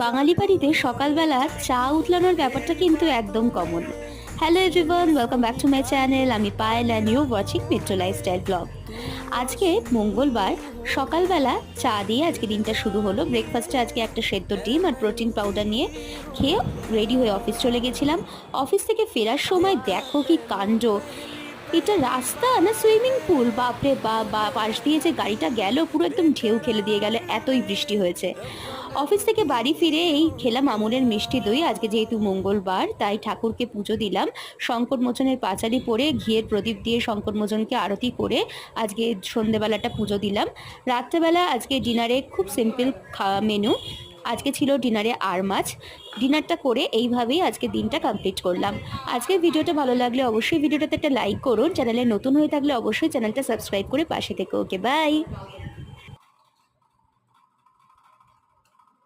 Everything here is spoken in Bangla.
বাঙালি বাড়িতে সকালবেলা চা উতলানোর ব্যাপারটা কিন্তু একদম common. Hello everyone, welcome back to my channel. আমি Payel and you watching metro lifestyle blog. আজকে মঙ্গলবার, সকালবেলা চা দিয়ে আজকে দিনটা শুরু হলো। ব্রেকফাস্টে আজকে একটা সেদ্ধ ডিম আর প্রোটিন পাউডার নিয়ে খেয়ে রেডি হয়ে অফিস চলে গেছিলাম। অফিস থেকে ফেরার সময় দেখো কি কাণ্ড! এটা রাস্তা না সুইমিং পুল! বাপরে বা পাশ দিয়ে যে গাড়িটা গেল পুরো একদম ঢেউ খেলে দিয়ে গেল, এতই বৃষ্টি হয়েছে। অফিস থেকে বাড়ি ফিরে এই খেলাম আমুলের মিষ্টি দই। আজকে যেহেতু মঙ্গলবার তাই ঠাকুরকে পুজো দিলাম। সংকট মোচনের পাঁচালি পরে ঘিয়ের প্রদীপ দিয়ে সংকট মোচনকে আরতি করে আজকে সন্ধেবেলাটা পুজো দিলাম। রাত্রেবেলা আজকে ডিনারে খুব সিম্পল মেনু। আজকে ছিল ডিনারে আর মাছ। ডিনারটা করে এইভাবেই আজকে দিনটা কমপ্লিট করলাম। আজকের ভিডিওটা ভালো লাগলে অবশ্যই ভিডিওটাতে একটা লাইক করুন। চ্যানেলে নতুন হয়ে থাকলে অবশ্যই চ্যানেলটা সাবস্ক্রাইব করে পাশে থেকে। ওকে, বাই।